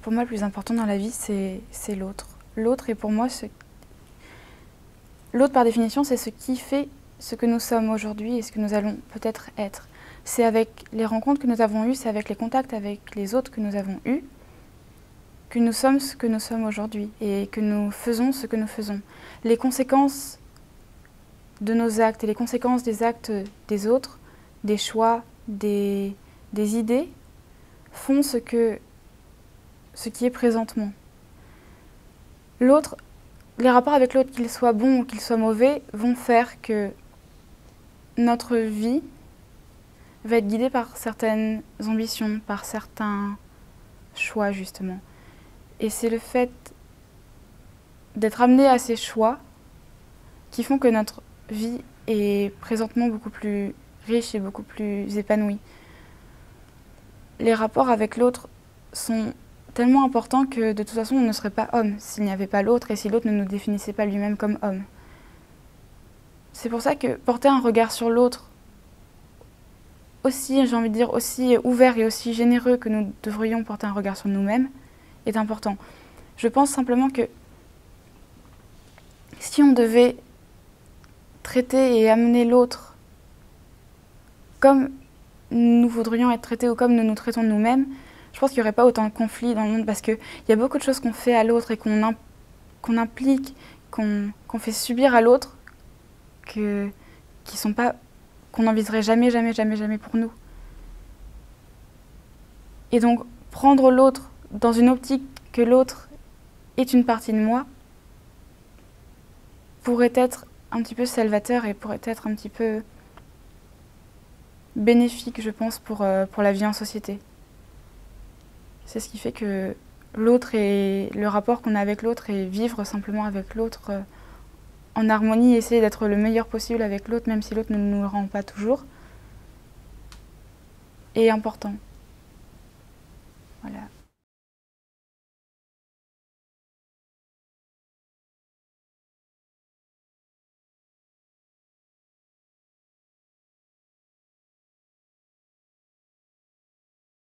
Pour moi, le plus important dans la vie, c'est l'autre. L'autre est pour moi l'autre, par définition, c'est ce qui fait ce que nous sommes aujourd'hui et ce que nous allons peut-être être. C'est avec les rencontres que nous avons eues, c'est avec les contacts avec les autres que nous avons eus, que nous sommes ce que nous sommes aujourd'hui et que nous faisons ce que nous faisons. Les conséquences de nos actes et les conséquences des actes des autres, des choix, des idées, font ce qui est présentement. L'autre, les rapports avec l'autre, qu'ils soient bons ou qu'ils soient mauvais, vont faire que notre vie va être guidée par certaines ambitions, par certains choix, justement. Et c'est le fait d'être amené à ces choix qui font que notre vie est présentement beaucoup plus riche et beaucoup plus épanouie. Les rapports avec l'autre sont tellement importants que de toute façon on ne serait pas homme s'il n'y avait pas l'autre et si l'autre ne nous définissait pas lui-même comme homme. C'est pour ça que porter un regard sur l'autre, aussi, j'ai envie de dire, aussi ouvert et aussi généreux que nous devrions porter un regard sur nous-mêmes, est important. Je pense simplement que si on devait traiter et amener l'autre comme nous voudrions être traités ou comme nous nous traitons nous-mêmes, je pense qu'il n'y aurait pas autant de conflits dans le monde parce qu'il y a beaucoup de choses qu'on fait à l'autre et qu'on implique, qu'on fait subir à l'autre, qu'on n'envisagerait jamais, jamais, jamais, jamais pour nous. Et donc, prendre l'autre dans une optique que l'autre est une partie de moi pourrait être un petit peu salvateur et pourrait être un petit peu bénéfique, je pense, pour la vie en société. C'est ce qui fait que l'autre et le rapport qu'on a avec l'autre et vivre simplement avec l'autre en harmonie, essayer d'être le meilleur possible avec l'autre, même si l'autre ne nous le rend pas toujours, est important.